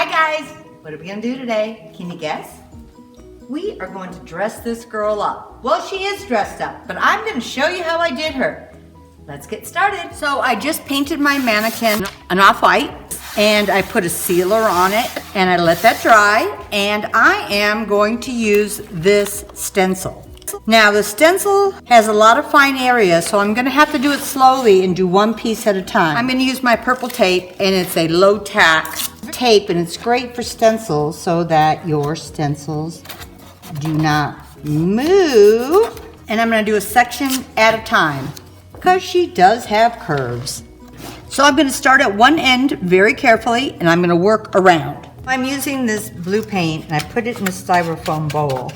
Hi guys, what are we gonna do today? Can you guess? We are going to dress this girl up. Well, she is dressed up, but I'm gonna show you how I did her. Let's get started. So I just painted my mannequin an off-white and I put a sealer on it and I let that dry, and I am going to use this stencil. Now the stencil has a lot of fine areas, so I'm gonna have to do it slowly and do one piece at a time. I'm gonna use my purple tape, and it's a low tack tape, and it's great for stencils so that your stencils do not move. And I'm gonna do a section at a time because she does have curves. So I'm gonna start at one end very carefully, and I'm gonna work around. I'm using this blue paint, and I put it in a styrofoam bowl.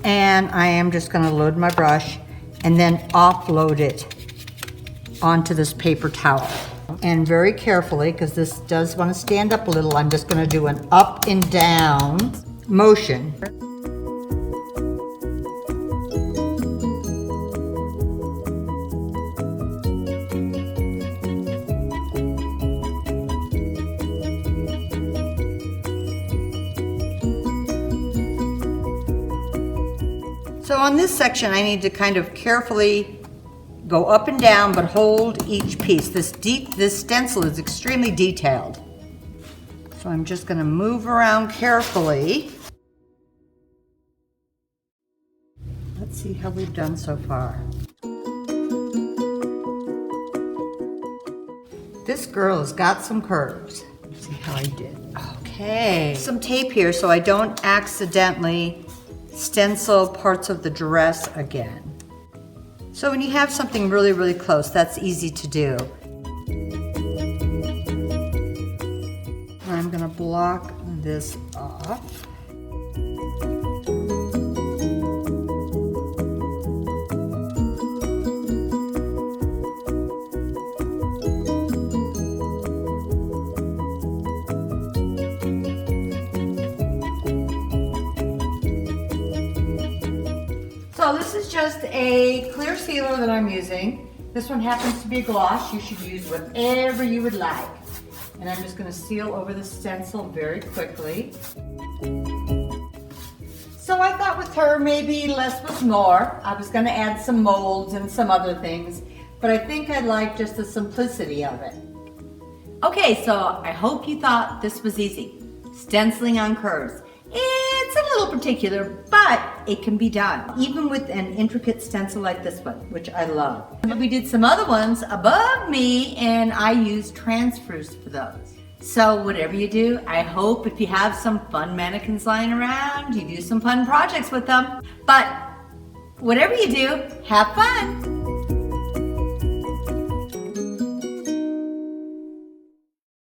And I am just gonna load my brush and then offload it onto this paper towel. And very carefully, because this does want to stand up a little, I'm just gonna do an up and down motion. So on this section, I need to kind of carefully go up and down, but hold each piece. This stencil is extremely detailed. So I'm just gonna move around carefully. Let's see how we've done so far. This girl has got some curves. Let's see how I did. Okay. Some tape here so I don't accidentally stencil parts of the dress again. So when you have something really, really close, that's easy to do. I'm gonna block this off. So this is just a clear sealer that I'm using. This one happens to be a gloss. You should use whatever you would like. And I'm just gonna seal over the stencil very quickly. So I thought with her, maybe less was more. I was gonna add some molds and some other things, but I think I like just the simplicity of it. Okay, so I hope you thought this was easy. Stenciling on curves. It's a little particular, but it can be done, even with an intricate stencil like this one, which I love. We did some other ones above me, and I used transfers for those. So whatever you do, I hope if you have some fun mannequins lying around, you do some fun projects with them. But whatever you do, have fun.